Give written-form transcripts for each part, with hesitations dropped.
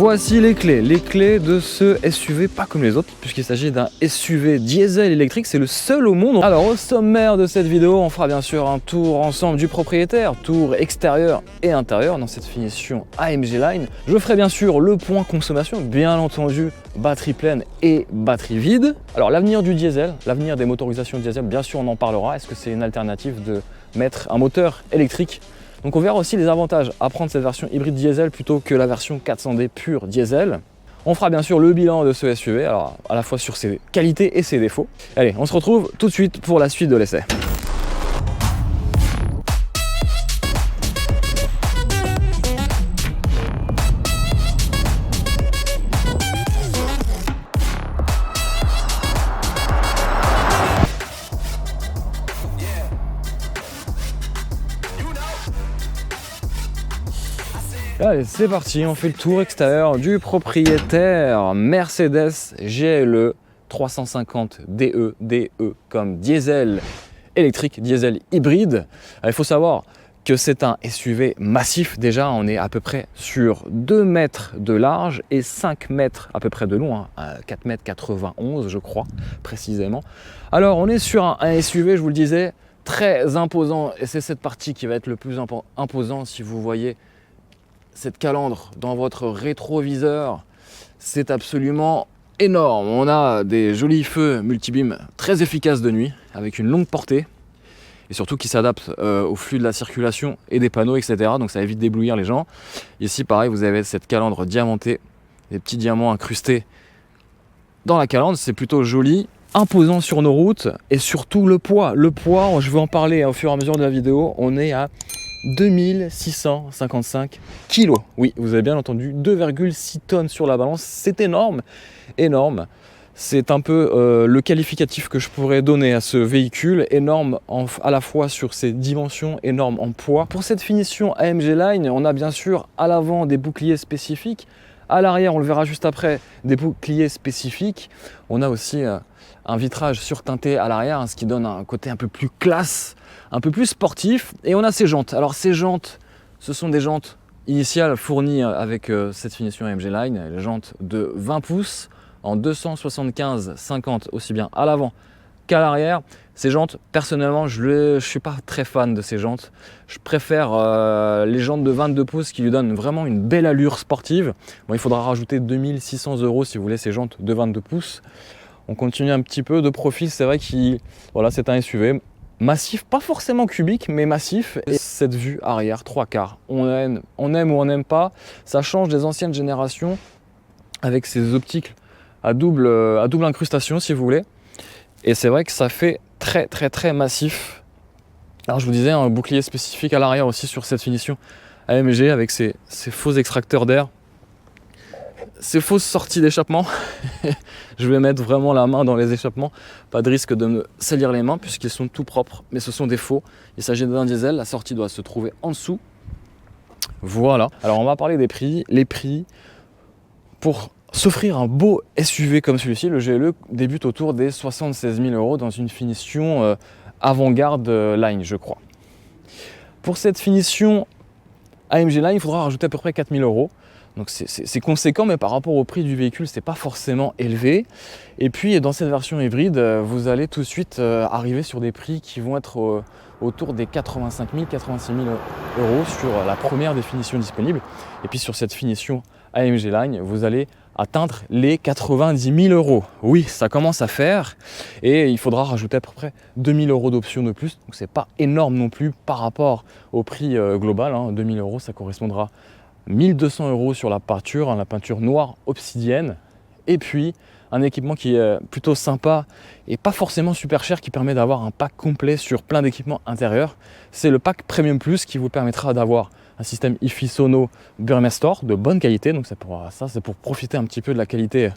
Voici les clés de ce SUV pas comme les autres, puisqu'il s'agit d'un SUV diesel électrique, c'est le seul au monde. Alors au sommaire de cette vidéo, on fera bien sûr un tour ensemble du propriétaire, tour extérieur et intérieur dans cette finition AMG Line. Je ferai bien sûr le point consommation, bien entendu batterie pleine et batterie vide. Alors l'avenir du diesel, l'avenir des motorisations diesel, bien sûr on en parlera. Est-ce que c'est une alternative de mettre un moteur électrique? Donc on verra aussi les avantages à prendre cette version hybride diesel plutôt que la version 400D pure diesel. On fera bien sûr le bilan de ce SUV, alors à la fois sur ses qualités et ses défauts. Allez, on se retrouve tout de suite pour la suite de l'essai. Allez, c'est parti, on fait le tour extérieur du propriétaire Mercedes GLE 350 DE comme diesel électrique, diesel hybride. Il faut savoir que c'est un SUV massif. Déjà, on est à peu près sur 2 mètres de large et 5 mètres à peu près de long, 4 mètres 91 je crois précisément. Alors on est sur un SUV, je vous le disais, très imposant, et c'est cette partie qui va être le plus imposant. Si vous voyez cette calandre dans votre rétroviseur, c'est absolument énorme. On a des jolis feux multibeam très efficaces de nuit avec une longue portée et surtout qui s'adaptent au flux de la circulation et des panneaux, etc. Donc ça évite d'éblouir les gens. Ici pareil, vous avez cette calandre diamantée, des petits diamants incrustés dans la calandre, c'est plutôt joli, imposant sur nos routes. Et surtout le poids, je vais en parler au fur et à mesure de la vidéo. On est à 2655 kg. Oui, vous avez bien entendu, 2,6 tonnes sur la balance, c'est énorme, énorme. C'est un peu le qualificatif que je pourrais donner à ce véhicule, énorme à la fois sur ses dimensions, énorme en poids. Pour cette finition AMG Line, on a bien sûr à l'avant des boucliers spécifiques, à l'arrière, on le verra juste après, des boucliers spécifiques. On a aussi un vitrage surteinté à l'arrière, ce qui donne un côté un peu plus classe, un peu plus sportif. Et on a ces jantes. Alors ces jantes, ce sont des jantes initiales fournies avec cette finition AMG Line, les jantes de 20 pouces en 275/50 aussi bien à l'avant qu'à l'arrière. Ces jantes, personnellement, je ne suis pas très fan de ces jantes. Je préfère les jantes de 22 pouces qui lui donnent vraiment une belle allure sportive. Bon, il faudra rajouter 2600 € si vous voulez ces jantes de 22 pouces. On continue un petit peu de profil, c'est vrai que voilà, c'est un SUV massif, pas forcément cubique, mais massif. Et cette vue arrière, 3/4, on aime ou on n'aime pas. Ça change des anciennes générations avec ces optiques à double incrustation, si vous voulez. Et c'est vrai que ça fait très massif. Alors je vous disais, un bouclier spécifique à l'arrière aussi sur cette finition AMG avec ces faux extracteurs d'air. Ces fausses sorties d'échappement, je vais mettre vraiment la main dans les échappements, pas de risque de me salir les mains puisqu'ils sont tout propres, mais ce sont des faux. Il s'agit d'un diesel, la sortie doit se trouver en dessous. Voilà, alors on va parler des prix. Les prix pour s'offrir un beau SUV comme celui-ci, le GLE débute autour des 76 000 € dans une finition avant-garde Line, je crois. Pour cette finition AMG Line, il faudra rajouter à peu près 4 000 €. Donc c'est conséquent, mais par rapport au prix du véhicule, c'est pas forcément élevé. Et puis dans cette version hybride, vous allez tout de suite arriver sur des prix qui vont être autour des 85 000, 86 000 € sur la première définition disponible. Et puis sur cette finition AMG Line, vous allez atteindre les 90 000 €. Oui, ça commence à faire. Et il faudra rajouter à peu près 2 000 € d'options de plus. Donc c'est pas énorme non plus par rapport au prix global. 2 000 €, ça correspondra 1 200 € sur la peinture, la peinture noire obsidienne, et puis un équipement qui est plutôt sympa et pas forcément super cher, qui permet d'avoir un pack complet sur plein d'équipements intérieurs. C'est le pack Premium Plus qui vous permettra d'avoir un système Hi-Fi Sono Burmester de bonne qualité. Donc ça c'est pour profiter un petit peu de la qualité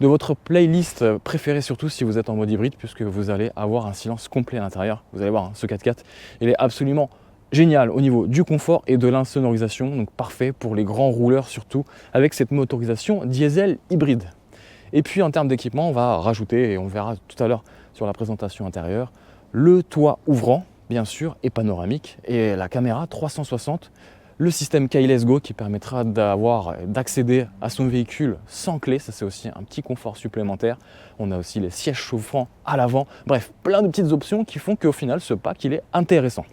de votre playlist préférée, surtout si vous êtes en mode hybride, puisque vous allez avoir un silence complet à l'intérieur. Vous allez voir, ce 4x4, il est absolument génial au niveau du confort et de l'insonorisation, donc parfait pour les grands rouleurs surtout, avec cette motorisation diesel hybride. Et puis en termes d'équipement, on va rajouter, et on verra tout à l'heure sur la présentation intérieure, le toit ouvrant, bien sûr, et panoramique, et la caméra 360 le système Keyless Go qui permettra d'accéder à son véhicule sans clé, ça c'est aussi un petit confort supplémentaire. On a aussi les sièges chauffants à l'avant, bref, plein de petites options qui font qu'au final ce pack il est intéressant.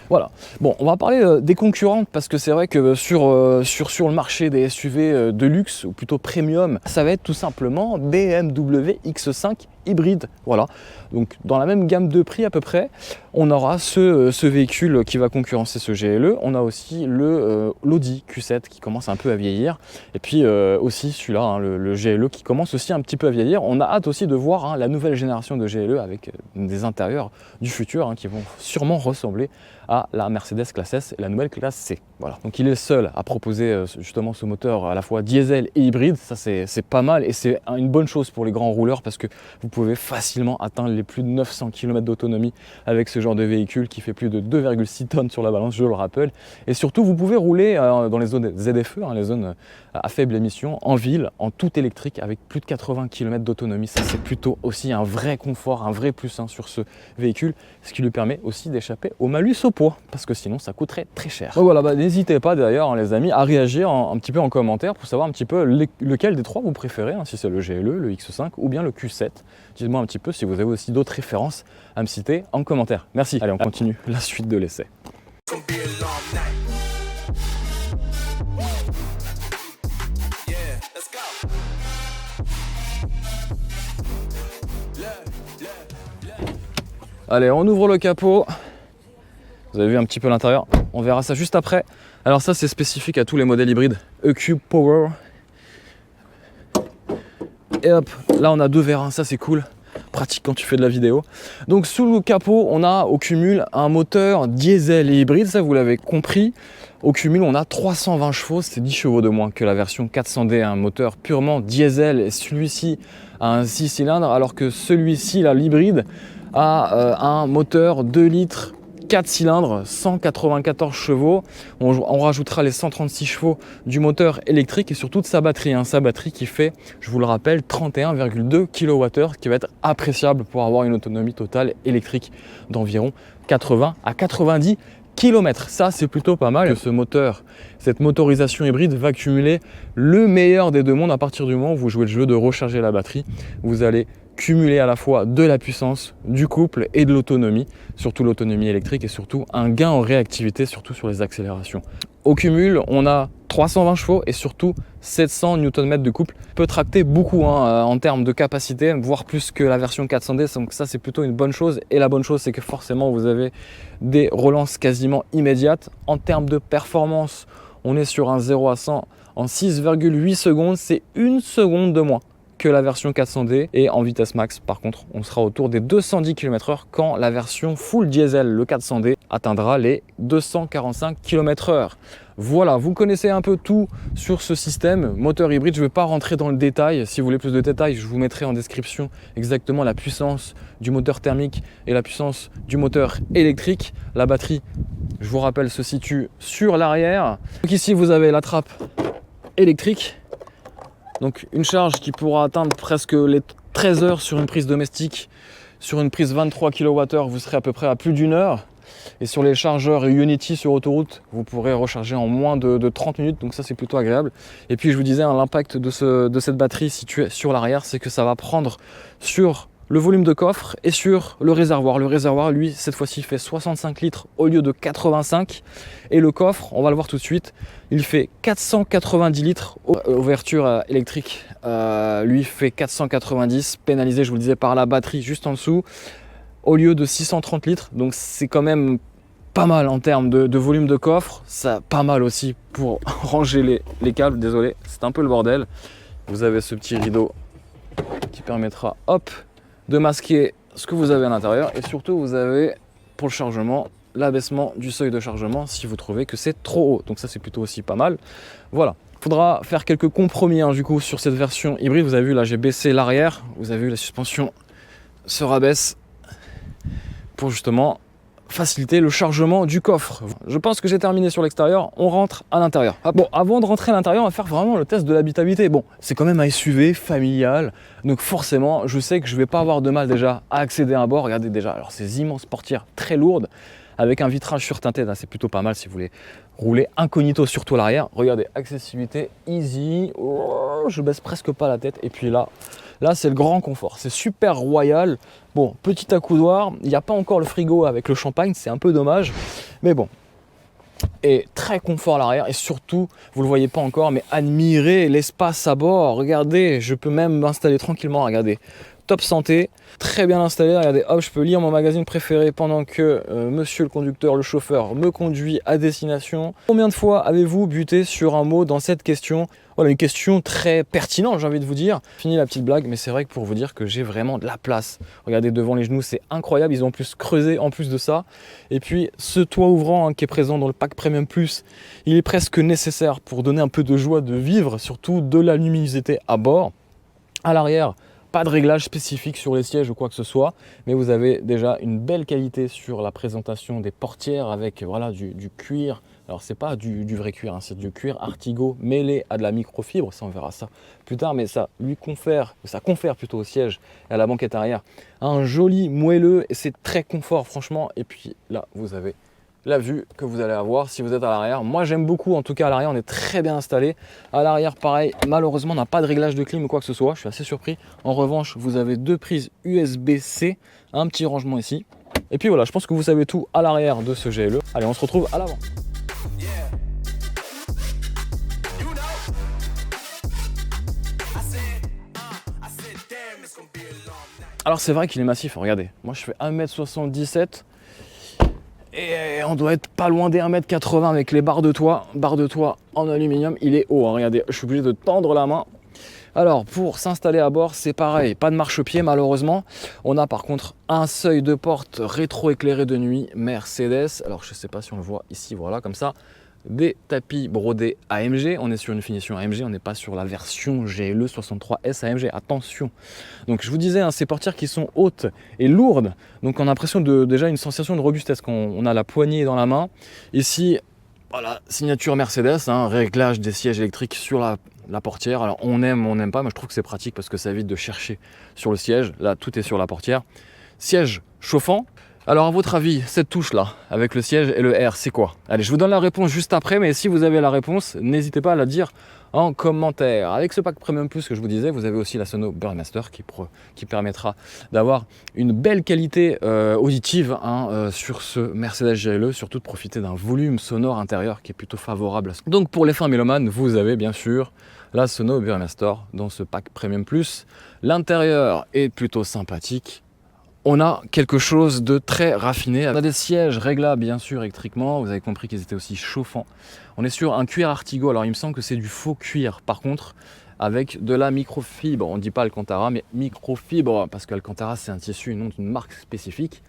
Voilà, bon, on va parler des concurrentes parce que c'est vrai que sur le marché des SUV de luxe ou plutôt premium, ça va être tout simplement BMW X5 hybride. Voilà, donc dans la même gamme de prix à peu près, on aura ce véhicule qui va concurrencer ce GLE. On a aussi l'Audi Q7 qui commence un peu à vieillir et puis aussi celui-là, hein, le GLE qui commence aussi un petit peu à vieillir. On a hâte aussi de voir hein, la nouvelle génération de GLE avec des intérieurs du futur hein, qui vont sûrement ressembler à la Mercedes classe S et la nouvelle classe C. Voilà. Donc il est le seul à proposer justement ce moteur à la fois diesel et hybride. Ça c'est pas mal et c'est une bonne chose pour les grands rouleurs parce que vous pouvez facilement atteindre les plus de 900 km d'autonomie avec ce genre de véhicule qui fait plus de 2,6 tonnes sur la balance, je le rappelle. Et surtout vous pouvez rouler dans les zones ZFE, hein, les zones à faible émission, en ville, en tout électrique avec plus de 80 km d'autonomie. Ça c'est plutôt aussi un vrai confort, un vrai plus hein, sur ce véhicule, ce qui lui permet aussi d'échapper au malus au poids parce que sinon ça coûterait très cher. Donc voilà, bah, n'hésitez pas d'ailleurs hein, les amis à réagir un petit peu en commentaire pour savoir un petit peu lequel des trois vous préférez, hein, si c'est le GLE, le X5 ou bien le Q7. Dites-moi un petit peu si vous avez aussi d'autres références à me citer en commentaire. Merci. Allez, on continue la suite de l'essai. Allez, on ouvre le capot. Vous avez vu un petit peu l'intérieur. On verra ça juste après. Alors ça, c'est spécifique à tous les modèles hybrides EQ Power. Et hop, là on a deux vérins, ça c'est cool. Pratique quand tu fais de la vidéo. Donc sous le capot, on a au cumul un moteur diesel et hybride, ça vous l'avez compris. Au cumul, on a 320 chevaux, c'est 10 chevaux de moins que la version 400D, un moteur purement diesel. Et celui-ci a un 6 cylindres, alors que celui-ci, là, l'hybride, a un moteur 2 litres 4 cylindres, 194 chevaux. On rajoutera les 136 chevaux du moteur électrique et surtout de sa batterie. Hein. Sa batterie qui fait, je vous le rappelle, 31,2 kWh, qui va être appréciable pour avoir une autonomie totale électrique d'environ 80 à 90 km. Ça, c'est plutôt pas mal. Ce moteur, cette motorisation hybride va cumuler le meilleur des deux mondes à partir du moment où vous jouez le jeu de recharger la batterie. Vous allez cumuler à la fois de la puissance, du couple et de l'autonomie, surtout l'autonomie électrique et surtout un gain en réactivité, surtout sur les accélérations. Au cumul, on a 320 chevaux et surtout 700 Nm de couple. Peut tracter beaucoup hein, en termes de capacité, voire plus que la version 400D, donc ça c'est plutôt une bonne chose. Et la bonne chose, c'est que forcément vous avez des relances quasiment immédiates. En termes de performance, on est sur un 0 à 100 en 6,8 secondes, c'est 1 seconde de moins que la version 400D, et en vitesse max par contre on sera autour des 210 km/h quand la version full diesel, le 400D, atteindra les 245 km/h. Voilà, vous connaissez un peu tout sur ce système moteur hybride. Je ne vais pas rentrer dans le détail. Si vous voulez plus de détails, je vous mettrai en description exactement la puissance du moteur thermique et la puissance du moteur électrique. La batterie, je vous rappelle, se situe sur l'arrière. Donc ici vous avez la trappe électrique. Donc une charge qui pourra atteindre presque les 13 heures sur une prise domestique. Sur une prise 23 kWh, vous serez à peu près à plus d'une heure. Et sur les chargeurs Ionity sur autoroute, vous pourrez recharger en moins de 30 minutes. Donc ça, c'est plutôt agréable. Et puis je vous disais, hein, l'impact de cette batterie située sur l'arrière, c'est que ça va prendre sur le volume de coffre et sur le réservoir. Le réservoir, lui, cette fois-ci, fait 65 litres au lieu de 85. Et le coffre, on va le voir tout de suite, il fait 490 litres. Ouverture électrique, lui, fait 490, pénalisé, je vous le disais, par la batterie juste en dessous, au lieu de 630 litres. Donc c'est quand même pas mal en termes de volume de coffre. Ça pas mal aussi pour ranger les câbles. Désolé, c'est un peu le bordel. Vous avez ce petit rideau qui permettra, hop, de masquer ce que vous avez à l'intérieur. Et surtout, vous avez pour le chargement l'abaissement du seuil de chargement si vous trouvez que c'est trop haut. Donc ça, c'est plutôt aussi pas mal. Voilà. Il faudra faire quelques compromis hein, du coup sur cette version hybride. Vous avez vu là, j'ai baissé l'arrière. Vous avez vu, la suspension se rabaisse pour justement faciliter le chargement du coffre. Je pense que j'ai terminé sur l'extérieur, on rentre à l'intérieur. Bon, avant de rentrer à l'intérieur, on va faire vraiment le test de l'habitabilité. Bon, c'est quand même un SUV familial, donc forcément, je sais que je vais pas avoir de mal déjà à accéder à bord. Regardez déjà, alors ces immenses portières très lourdes, avec un vitrage surteinté, là c'est plutôt pas mal si vous voulez rouler incognito surtout à l'arrière. Regardez, accessibilité easy, oh, je baisse presque pas la tête. Et puis là c'est le grand confort, c'est super royal. Bon, petit accoudoir, il n'y a pas encore le frigo avec le champagne, c'est un peu dommage, mais bon. Et très confort à l'arrière, et surtout, vous le voyez pas encore, mais admirez l'espace à bord. Regardez, je peux même m'installer tranquillement, regardez. Top santé, très bien installé, regardez, hop, je peux lire mon magazine préféré pendant que monsieur le conducteur, le chauffeur, me conduit à destination. Combien de fois avez-vous buté sur un mot dans cette question? Voilà, une question très pertinente, j'ai envie de vous dire. Fini la petite blague, mais c'est vrai que pour vous dire que j'ai vraiment de la place. Regardez, devant les genoux, c'est incroyable, ils ont en plus creusé en plus de ça. Et puis, ce toit ouvrant hein, qui est présent dans le pack Premium Plus, il est presque nécessaire pour donner un peu de joie de vivre, surtout de la luminosité à bord. À l'arrière, pas de réglage spécifique sur les sièges ou quoi que ce soit, mais vous avez déjà une belle qualité sur la présentation des portières avec voilà, du cuir. Alors c'est pas du vrai cuir, hein, c'est du cuir Artigo mêlé à de la microfibre, ça on verra ça plus tard, mais ça confère plutôt au siège et à la banquette arrière un joli moelleux et c'est très confort franchement. Et puis là vous avez la vue que vous allez avoir si vous êtes à l'arrière. Moi j'aime beaucoup, en tout cas à l'arrière on est très bien installé. À l'arrière pareil, malheureusement on n'a pas de réglage de clim ou quoi que ce soit, je suis assez surpris. En revanche vous avez deux prises USB-C, un petit rangement ici. Et puis voilà, je pense que vous savez tout à l'arrière de ce GLE. Allez, on se retrouve à l'avant. Alors c'est vrai qu'il est massif, regardez. Moi je fais 1m77 et on doit être pas loin des 1m80 avec les barres de toit. Barre de toit en aluminium, il est haut, hein. Regardez, je suis obligé de tendre la main. Alors pour s'installer à bord, c'est pareil, pas de marchepied malheureusement. On a par contre un seuil de porte rétro-éclairé de nuit Mercedes. Alors je sais pas si on le voit ici, voilà, comme ça. Des tapis brodés AMG, on est sur une finition AMG, on n'est pas sur la version GLE 63S AMG, attention. Donc je vous disais, hein, ces portières qui sont hautes et lourdes, donc on a l'impression de déjà une sensation de robustesse quand on a la poignée dans la main. Ici, voilà, signature Mercedes, hein, réglage des sièges électriques sur la portière. Alors on aime, on n'aime pas, mais je trouve que c'est pratique parce que ça évite de chercher sur le siège. Là, tout est sur la portière. Siège chauffant. Alors à votre avis, cette touche là, avec le siège et le R, c'est quoi? Allez, je vous donne la réponse juste après, mais si vous avez la réponse, n'hésitez pas à la dire en commentaire. Avec ce pack Premium Plus que je vous disais, vous avez aussi la sono Burmester qui permettra d'avoir une belle qualité auditive hein, sur ce Mercedes GLE, surtout de profiter d'un volume sonore intérieur qui est plutôt favorable. Donc pour les fins mélomanes, vous avez bien sûr la sono Burmester dans ce pack Premium Plus. L'intérieur est plutôt sympathique. On a quelque chose de très raffiné. On a des sièges réglables bien sûr électriquement. Vous avez compris qu'ils étaient aussi chauffants. On est sur un cuir Artigo. Alors il me semble que c'est du faux cuir. Par contre, avec de la microfibre. On ne dit pas Alcantara, mais microfibre. Parce qu'Alcantara, c'est un tissu, nom d'une marque spécifique.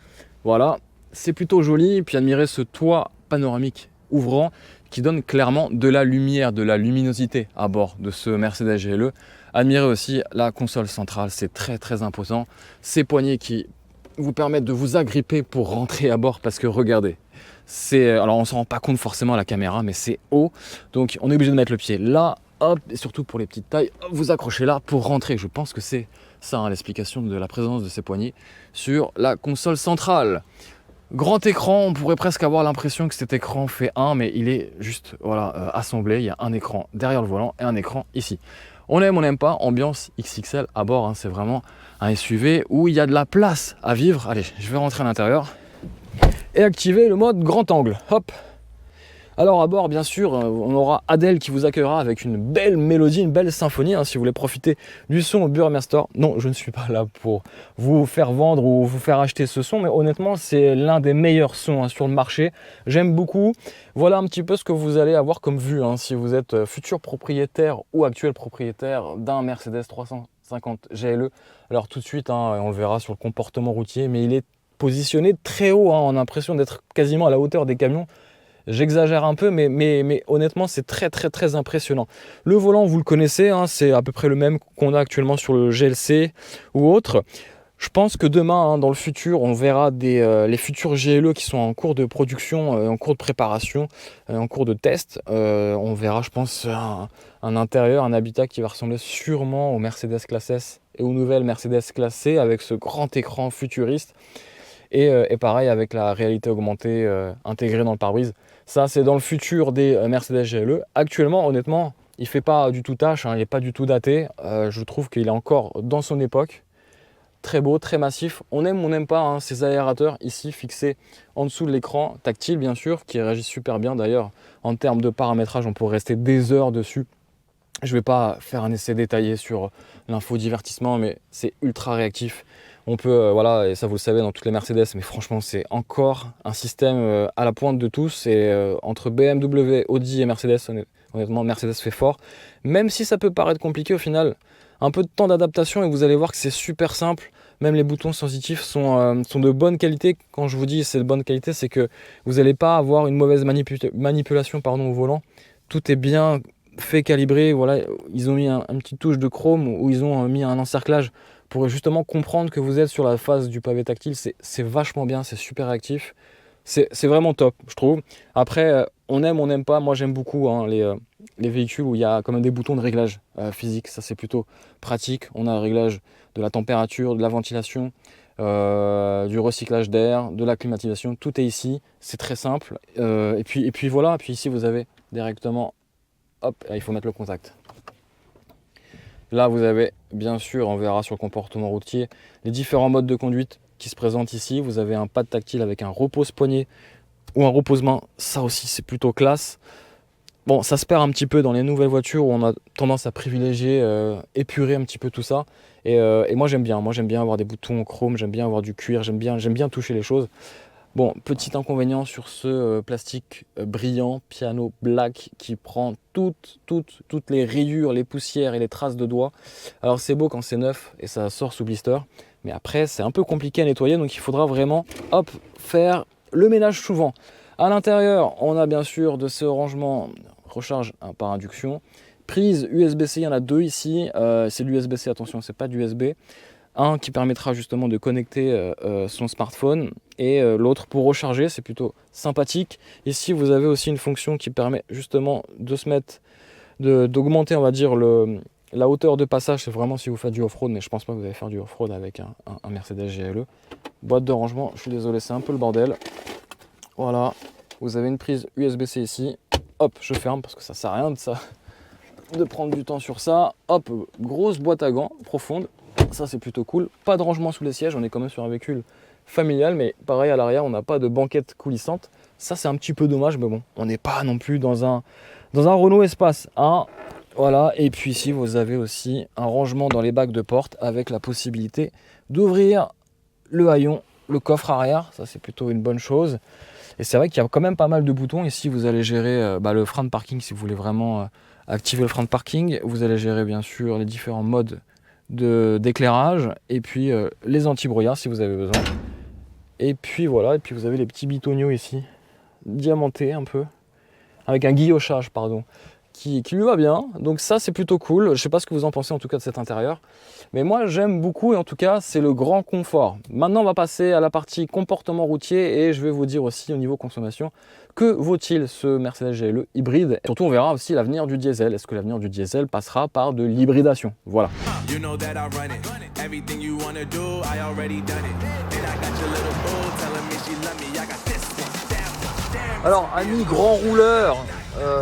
Voilà, c'est plutôt joli. Et puis admirez ce toit panoramique ouvrant qui donne clairement de la lumière, de la luminosité à bord de ce Mercedes GLE. Admirez aussi la console centrale. C'est très très imposant. Ces poignées qui vous permettre de vous agripper pour rentrer à bord parce que regardez, alors on s'en rend pas compte forcément à la caméra mais c'est haut donc on est obligé de mettre le pied là, hop, et surtout pour les petites tailles, hop, vous accrochez là pour rentrer. Je pense que c'est ça hein, l'explication de la présence de ces poignées sur la console centrale. Grand écran, on pourrait presque avoir l'impression que cet écran fait un, mais il est juste voilà, assemblé. Il y a un écran derrière le volant et un écran ici. On aime, on n'aime pas, ambiance XXL à bord, hein, c'est vraiment un SUV où il y a de la place à vivre. Allez, je vais rentrer à l'intérieur et activer le mode grand angle. Hop. Alors à bord, bien sûr, on aura Adèle qui vous accueillera avec une belle mélodie, une belle symphonie, hein, si vous voulez profiter du son Burmester. Non, je ne suis pas là pour vous faire vendre ou vous faire acheter ce son, mais honnêtement, c'est l'un des meilleurs sons hein, sur le marché. J'aime beaucoup. Voilà un petit peu ce que vous allez avoir comme vue, hein, si vous êtes futur propriétaire ou actuel propriétaire d'un Mercedes 350 GLE. Alors tout de suite, hein, on le verra sur le comportement routier, mais il est positionné très haut, hein, on a l'impression d'être quasiment à la hauteur des camions. J'exagère un peu, mais honnêtement, c'est très très très impressionnant. Le volant, vous le connaissez, hein, c'est à peu près le même qu'on a actuellement sur le GLC ou autre. Je pense que demain, hein, dans le futur, on verra les futurs GLE qui sont en cours de production, en cours de préparation, en cours de test. On verra, je pense, un intérieur, un habitat qui va ressembler sûrement au Mercedes Classe S et aux nouvelles Mercedes Classe C avec ce grand écran futuriste. Et pareil avec la réalité augmentée intégrée dans le pare-brise. Ça, c'est dans le futur des Mercedes GLE. Actuellement, honnêtement, il ne fait pas du tout tâche, hein, il n'est pas du tout daté. Je trouve qu'il est encore dans son époque. Très beau, très massif. On aime ou on n'aime pas hein, ces aérateurs ici fixés en dessous de l'écran, tactile bien sûr, qui réagissent super bien. D'ailleurs, en termes de paramétrage, on pourrait rester des heures dessus. Je ne vais pas faire un essai détaillé sur l'infodivertissement, mais c'est ultra réactif. On peut, voilà, et ça vous le savez dans toutes les Mercedes, mais franchement, c'est encore un système à la pointe de tous. Et entre BMW, Audi et Mercedes, honnêtement, Mercedes fait fort. Même si ça peut paraître compliqué au final, un peu de temps d'adaptation et vous allez voir que c'est super simple. Même les boutons sensitifs sont de bonne qualité. Quand je vous dis c'est de bonne qualité, c'est que vous n'allez pas avoir une mauvaise manipulation au volant. Tout est bien fait, calibré. Voilà, ils ont mis une petite touche de chrome où ils ont mis un encerclage pour justement comprendre que vous êtes sur la phase du pavé tactile. C'est vachement bien, c'est super réactif. C'est vraiment top, je trouve. Après, on aime, on n'aime pas. Moi, j'aime beaucoup hein, les véhicules où il y a quand même des boutons de réglage physique. Ça, c'est plutôt pratique. On a un réglage de la température, de la ventilation, du recyclage d'air, de la climatisation. Tout est ici. C'est très simple. Et puis voilà. Puis ici, vous avez directement, hop, il faut mettre le contact. Là, vous avez, bien sûr, on verra sur le comportement routier, les différents modes de conduite qui se présentent ici. Vous avez un pad tactile avec un repose-poignet ou un repose-main. Ça aussi, c'est plutôt classe. Bon, ça se perd un petit peu dans les nouvelles voitures où on a tendance à privilégier, épurer un petit peu tout ça. Et moi, j'aime bien. Moi, j'aime bien avoir des boutons en chrome, j'aime bien avoir du cuir, j'aime bien toucher les choses. Bon, petit inconvénient sur ce plastique brillant, piano black, qui prend toutes les rayures, les poussières et les traces de doigts. Alors c'est beau quand c'est neuf et ça sort sous blister, mais après c'est un peu compliqué à nettoyer, donc il faudra vraiment hop, faire le ménage souvent. À l'intérieur, on a bien sûr de ce rangement recharge par induction. Prise USB-C, il y en a deux ici, c'est l'USB-C, attention, c'est pas d'USB. Un qui permettra justement de connecter son smartphone et l'autre pour recharger, c'est plutôt sympathique. Ici vous avez aussi une fonction qui permet justement de se mettre, d'augmenter on va dire la hauteur de passage. C'est vraiment si vous faites du off-road, mais je pense pas que vous allez faire du off-road avec un Mercedes GLE. Boîte de rangement, je suis désolé, c'est un peu le bordel. Voilà, vous avez une prise USB-C ici. Hop, je ferme parce que ça sert à rien de prendre du temps sur ça. Hop, grosse boîte à gants profonde. Ça c'est plutôt cool, pas de rangement sous les sièges, on est quand même sur un véhicule familial, mais pareil à l'arrière on n'a pas de banquette coulissante. Ça c'est un petit peu dommage, mais bon, on n'est pas non plus dans un Renault Espace hein. Voilà, et puis ici vous avez aussi un rangement dans les bacs de porte avec la possibilité d'ouvrir le haillon, le coffre arrière. Ça c'est plutôt une bonne chose. Et c'est vrai qu'il y a quand même pas mal de boutons. Ici vous allez gérer le frein de parking si vous voulez vraiment activer le frein de parking. Vous allez gérer bien sûr les différents modes d'éclairage et puis les anti-brouillards si vous avez besoin. Et puis voilà, et puis vous avez les petits bitoniaux ici, diamantés un peu, avec un guillochage pardon, qui lui va bien. Donc ça c'est plutôt cool. Je sais pas ce que vous en pensez en tout cas de cet intérieur, mais moi j'aime beaucoup et en tout cas c'est le grand confort. Maintenant on va passer à la partie comportement routier et je vais vous dire aussi au niveau consommation que vaut-il ce Mercedes GLE hybride. Et surtout on verra aussi l'avenir du diesel. Est-ce que l'avenir du diesel passera par de l'hybridation? Voilà. Alors amis grands rouleurs,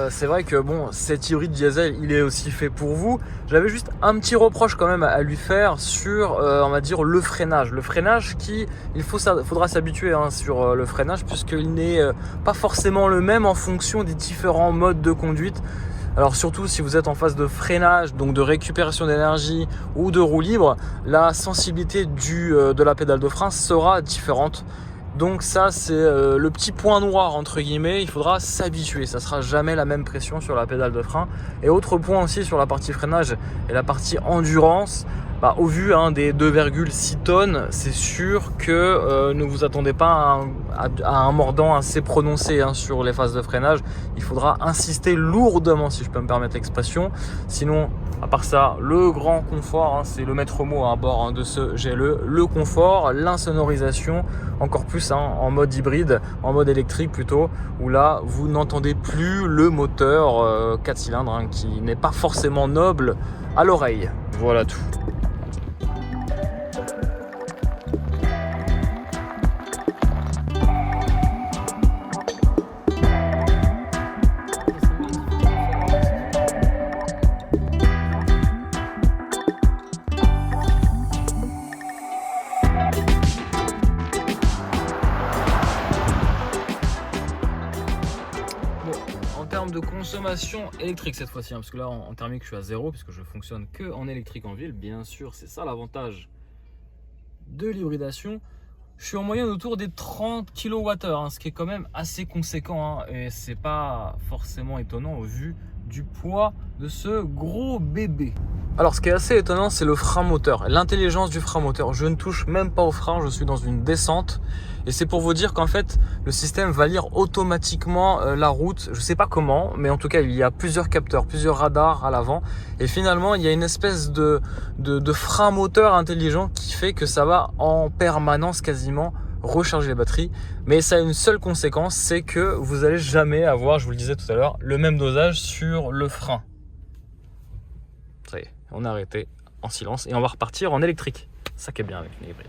c'est vrai que bon, cet hybride diesel il est aussi fait pour vous. J'avais juste un petit reproche quand même à lui faire sur on va dire le freinage. Le freinage qui, faudra s'habituer hein, sur le freinage puisqu'il n'est pas forcément le même en fonction des différents modes de conduite. Alors surtout si vous êtes en phase de freinage, donc de récupération d'énergie ou de roue libre, la sensibilité de la pédale de frein sera différente. Donc ça c'est le petit point noir entre guillemets, il faudra s'habituer, ça sera jamais la même pression sur la pédale de frein. Et autre point aussi sur la partie freinage et la partie endurance, au vu des 2,6 tonnes, c'est sûr que ne vous attendez pas à un mordant assez prononcé sur les phases de freinage. Il faudra insister lourdement si je peux me permettre l'expression. Sinon, à part ça, le grand confort, c'est le maître mot à bord de ce GLE. Le confort, l'insonorisation, encore plus en mode hybride, en mode électrique plutôt, où là, vous n'entendez plus le moteur 4 cylindres qui n'est pas forcément noble à l'oreille. Voilà tout. termes de consommation électrique cette fois-ci, hein, parce que là en thermique je suis à 0 puisque je fonctionne que en électrique en ville, bien sûr, c'est ça l'avantage de l'hybridation. Je suis en moyenne autour des 30 kWh, hein, ce qui est quand même assez conséquent, hein, et c'est pas forcément étonnant au vu du poids de ce gros bébé. Alors ce qui est assez étonnant, c'est le frein moteur, l'intelligence du frein moteur. Je ne touche même pas au frein, je suis dans une descente et c'est pour vous dire qu'en fait le système va lire automatiquement la route. Je sais pas comment, mais en tout cas il y a plusieurs capteurs, plusieurs radars à l'avant et finalement il y a une espèce de frein moteur intelligent qui fait que ça va en permanence quasiment recharger les batteries, mais ça a une seule conséquence, c'est que vous n'allez jamais avoir, je vous le disais tout à l'heure, le même dosage sur le frein. Ça y est, on a arrêté en silence et on va repartir en électrique. Ça qui est bien avec une hybride.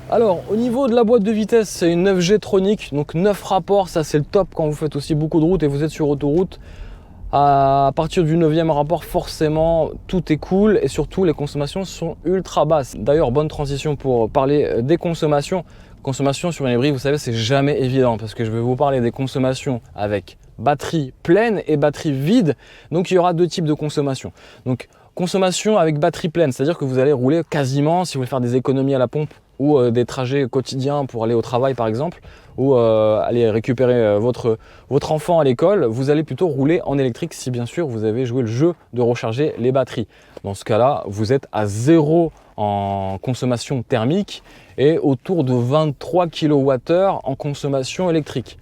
Alors au niveau de la boîte de vitesse, c'est une 9G Tronic, donc 9 rapports, ça c'est le top quand vous faites aussi beaucoup de route et vous êtes sur autoroute. À partir du 9e rapport, forcément, tout est cool et surtout les consommations sont ultra basses. D'ailleurs, bonne transition pour parler des consommations. Consommation sur une hybride, vous savez, c'est jamais évident parce que je vais vous parler des consommations avec batterie pleine et batterie vide. Donc, il y aura deux types de consommation. Donc, consommation avec batterie pleine, c'est-à-dire que vous allez rouler quasiment, si vous voulez faire des économies à la pompe ou des trajets quotidiens pour aller au travail par exemple, ou aller récupérer votre enfant à l'école, vous allez plutôt rouler en électrique si bien sûr vous avez joué le jeu de recharger les batteries. Dans ce cas-là, vous êtes à 0 en consommation thermique et autour de 23 kWh en consommation électrique.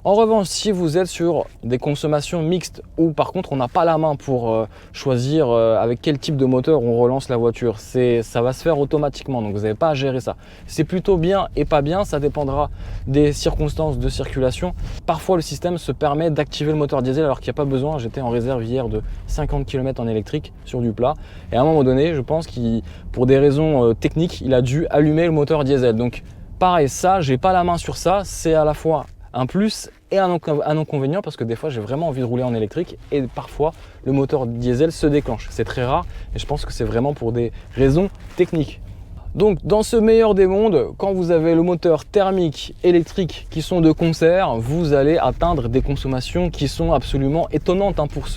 En revanche, si vous êtes sur des consommations mixtes où par contre on n'a pas la main pour choisir avec quel type de moteur on relance la voiture, ça va se faire automatiquement, donc vous n'avez pas à gérer ça. C'est plutôt bien et pas bien, ça dépendra des circonstances de circulation. Parfois le système se permet d'activer le moteur diesel alors qu'il n'y a pas besoin. J'étais en réserve hier de 50 km en électrique sur du plat et à un moment donné, je pense qu'il, pour des raisons techniques, il a dû allumer le moteur diesel. Donc pareil, ça, j'ai pas la main sur ça, c'est à la fois un plus et un inconvénient parce que des fois j'ai vraiment envie de rouler en électrique et parfois le moteur diesel se déclenche. C'est très rare et je pense que c'est vraiment pour des raisons techniques. Donc dans ce meilleur des mondes, quand vous avez le moteur thermique électrique qui sont de concert, vous allez atteindre des consommations qui sont absolument étonnantes pour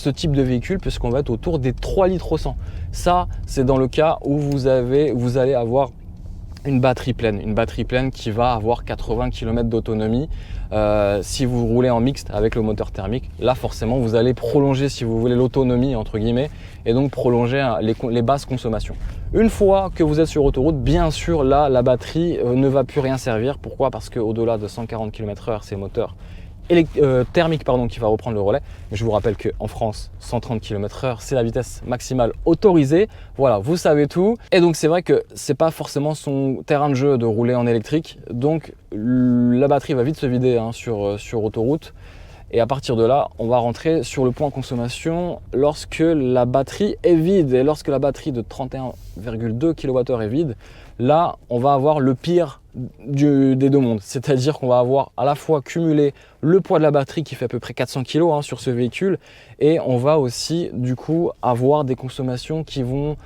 ce type de véhicule puisqu'on va être autour des 3 litres au 100. Ça c'est dans le cas où vous allez avoir une batterie pleine qui va avoir 80 km d'autonomie. Si vous roulez en mixte avec le moteur thermique, là forcément vous allez prolonger, si vous voulez, l'autonomie entre guillemets et donc prolonger les basses consommations. Une fois que vous êtes sur autoroute, bien sûr là la batterie ne va plus rien servir. Pourquoi? Parce qu'au-delà de 140 km/h, c'est le moteur thermique qui va reprendre le relais. Je vous rappelle qu'en France, 130 km/h, c'est la vitesse maximale autorisée. Voilà, vous savez tout. Et donc c'est vrai que c'est pas forcément son terrain de jeu de rouler en électrique. Donc la batterie va vite se vider sur autoroute. Et à partir de là, on va rentrer sur le point consommation lorsque la batterie est vide. Et lorsque la batterie de 31,2 kWh est vide, là, on va avoir le pire des deux mondes. C'est-à-dire qu'on va avoir à la fois cumulé le poids de la batterie qui fait à peu près 400 kg sur ce véhicule et on va aussi du coup avoir des consommations qui vont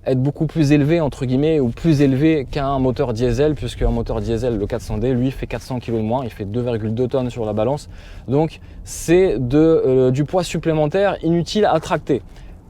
être beaucoup plus élevées entre guillemets ou plus élevées qu'un moteur diesel puisque un moteur diesel, le 400D, lui fait 400 kg de moins, il fait 2,2 tonnes sur la balance. Donc c'est du poids supplémentaire inutile à tracter.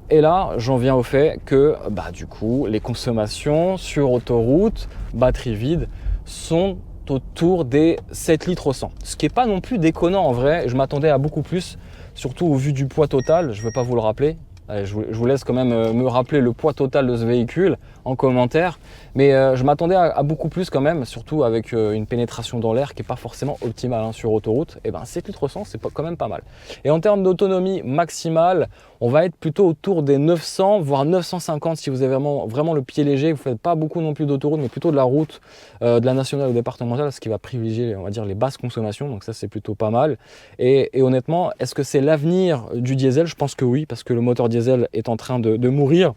Et là, j'en viens au fait que du coup, les consommations sur autoroute, batterie vide, sont autour des 7 litres au 100. Ce qui n'est pas non plus déconnant en vrai, je m'attendais à beaucoup plus, surtout au vu du poids total, je ne vais pas vous le rappeler. Allez, je vous laisse quand même me rappeler le poids total de ce véhicule en commentaire. Mais je m'attendais à beaucoup plus quand même, surtout avec une pénétration dans l'air qui n'est pas forcément optimale sur autoroute. Et 7 litres 100, c'est quand même pas mal. Et en termes d'autonomie maximale, on va être plutôt autour des 900 voire 950 si vous avez vraiment le pied léger, vous ne faites pas beaucoup non plus d'autoroute, mais plutôt de la route, de la nationale ou départementale, ce qui va privilégier, on va dire, les basses consommations. Donc ça, c'est plutôt pas mal. Et honnêtement, est-ce que c'est l'avenir du diesel? Je pense que oui, parce que le moteur diesel est en train de mourir.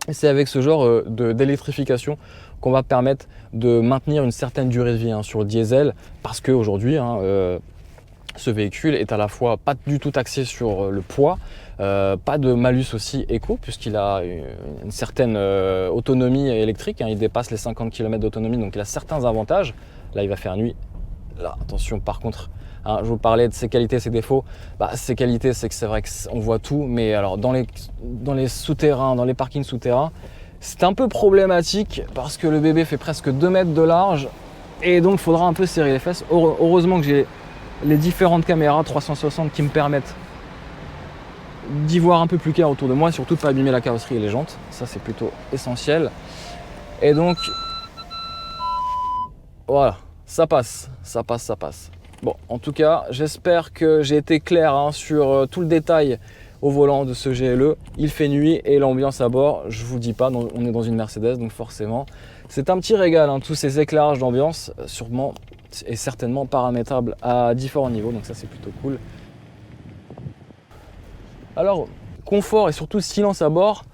Et c'est avec ce genre d'électrification qu'on va permettre de maintenir une certaine durée de vie sur le diesel, parce qu'aujourd'hui, ce véhicule est à la fois pas du tout axé sur le poids, Pas de malus aussi éco, puisqu'il a une certaine autonomie électrique, hein, il dépasse les 50 km d'autonomie, donc il a certains avantages. Là, il va faire nuit. Là, attention, par contre, hein, je vous parlais de ses qualités, ses défauts. Ses qualités, c'est que c'est vrai qu'on voit tout, mais alors dans les souterrains, dans les parkings souterrains, c'est un peu problématique parce que le bébé fait presque 2 mètres de large et donc il faudra un peu serrer les fesses. Heureusement que j'ai les différentes caméras 360 qui me permettent d'y voir un peu plus clair autour de moi, surtout de ne pas abîmer la carrosserie et les jantes. Ça, c'est plutôt essentiel. Et donc, voilà, ça passe. Bon, en tout cas, j'espère que j'ai été clair hein, sur tout le détail au volant de ce GLE. Il fait nuit et l'ambiance à bord, je vous dis pas, on est dans une Mercedes, donc forcément, c'est un petit régal. Hein, tous ces éclairages d'ambiance, sûrement et certainement paramétrables à différents niveaux, donc ça c'est plutôt cool. Alors, confort et surtout silence à bord,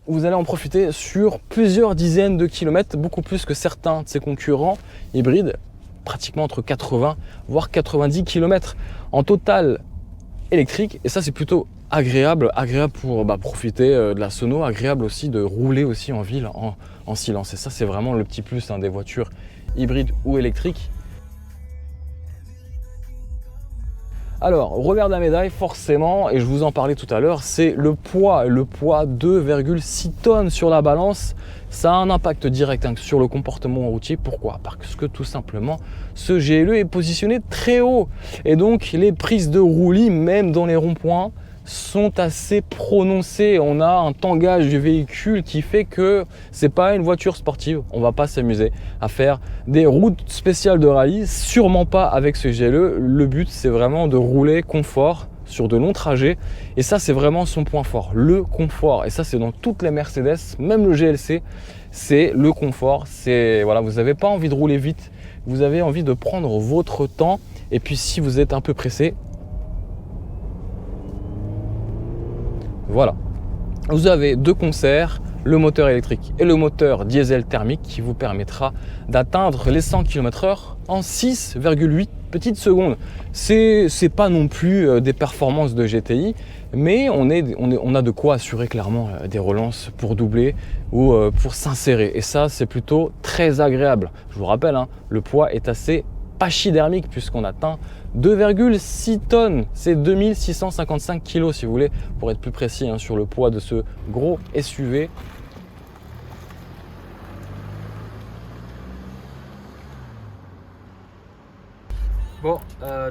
vous allez en profiter sur plusieurs dizaines de kilomètres, beaucoup plus que certains de ses concurrents hybrides, pratiquement entre 80 voire 90 km en total électrique, et ça c'est plutôt agréable pour profiter de la sono, agréable aussi de rouler aussi en ville en silence, et ça c'est vraiment le petit plus hein, des voitures hybrides ou électriques. Alors, revers de la médaille, forcément, et je vous en parlais tout à l'heure, c'est le poids. Le poids, 2,6 tonnes sur la balance, ça a un impact direct hein, sur le comportement routier. Pourquoi? Parce que tout simplement, ce GLE est positionné très haut. Et donc, les prises de roulis, même dans les ronds-points, sont assez prononcées. On a un tangage du véhicule qui fait que c'est pas une voiture sportive. On va pas s'amuser à faire des routes spéciales de rallye, sûrement pas avec ce GLE. Le but, c'est vraiment de rouler confort sur de longs trajets, et ça c'est vraiment son point fort, le confort. Et ça c'est dans toutes les Mercedes, même le GLC, c'est le confort. C'est voilà, vous n'avez pas envie de rouler vite, vous avez envie de prendre votre temps, et puis si vous êtes un peu pressé, voilà, vous avez deux concerts, le moteur électrique et le moteur diesel thermique qui vous permettra d'atteindre les 100 km/h en 6,8 petites secondes. C'est pas non plus des performances de GTI, mais on a de quoi assurer clairement des relances pour doubler ou pour s'insérer. Et ça, c'est plutôt très agréable. Je vous rappelle, hein, le poids est assez pachydermique puisqu'on atteint 2,6 tonnes, c'est 2655 kg si vous voulez, pour être plus précis hein, sur le poids de ce gros SUV. Bon,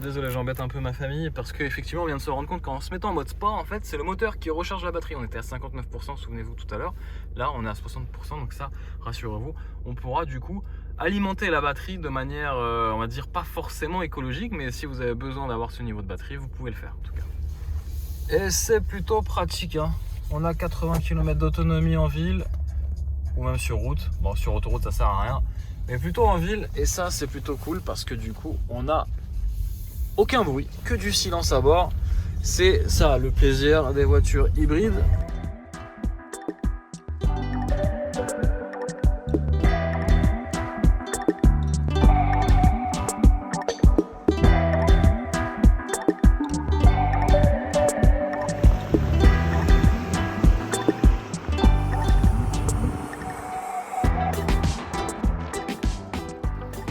désolé, j'embête un peu ma famille parce qu'effectivement on vient de se rendre compte qu'en se mettant en mode sport, en fait c'est le moteur qui recharge la batterie. On était à 59%, souvenez-vous tout à l'heure, là on est à 60%, donc ça, rassurez-vous, on pourra du coup alimenter la batterie de manière, on va dire, pas forcément écologique, mais si vous avez besoin d'avoir ce niveau de batterie, vous pouvez le faire en tout cas. Et c'est plutôt pratique, hein. On a 80 km d'autonomie en ville, ou même sur route. Bon, sur autoroute ça sert à rien, mais plutôt en ville, et ça c'est plutôt cool parce que du coup on a aucun bruit, que du silence à bord. C'est ça le plaisir des voitures hybrides.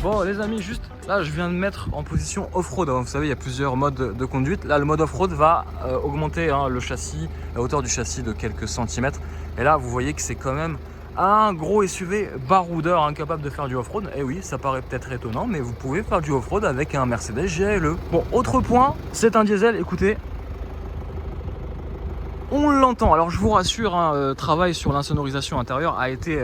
Bon les amis, juste là je viens de mettre en position off-road. Vous savez, il y a plusieurs modes de conduite. Là le mode off-road va augmenter hein, le châssis, la hauteur du châssis de quelques centimètres. Et là vous voyez que c'est quand même un gros SUV baroudeur incapable de faire du off-road. Et oui, ça paraît peut-être étonnant, mais vous pouvez faire du off-road avec un Mercedes GLE. Bon, autre point, c'est un diesel, écoutez. On l'entend. Alors je vous rassure, hein, travail sur l'insonorisation intérieure a été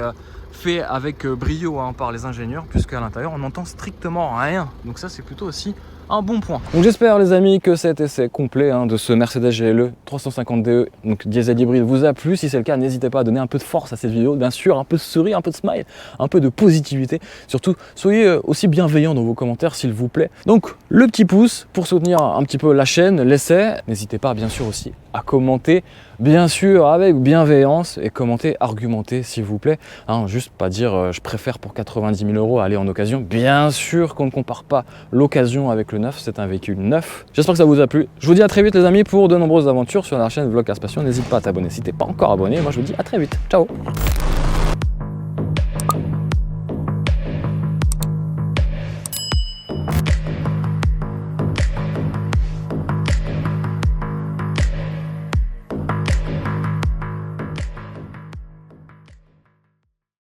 fait avec brio hein, par les ingénieurs, puisque à l'intérieur on n'entend strictement rien. Donc ça c'est plutôt aussi un bon point. Donc j'espère les amis que cet essai complet hein, de ce Mercedes GLE 350DE, donc diesel hybride, vous a plu. Si c'est le cas, n'hésitez pas à donner un peu de force à cette vidéo, bien sûr, un peu de sourire, un peu de smile, un peu de positivité. Surtout, soyez aussi bienveillants dans vos commentaires s'il vous plaît. Donc le petit pouce pour soutenir un petit peu la chaîne, l'essai. N'hésitez pas bien sûr aussi à commenter, bien sûr avec bienveillance, et commenter, argumenter s'il vous plaît. Hein, juste pas dire je préfère pour 90 000 € aller en occasion. Bien sûr qu'on ne compare pas l'occasion avec le neuf, c'est un véhicule neuf. J'espère que ça vous a plu. Je vous dis à très vite les amis pour de nombreuses aventures sur la chaîne Vlogcast Passion. N'hésite pas à t'abonner si t'es pas encore abonné. Moi je vous dis à très vite. Ciao.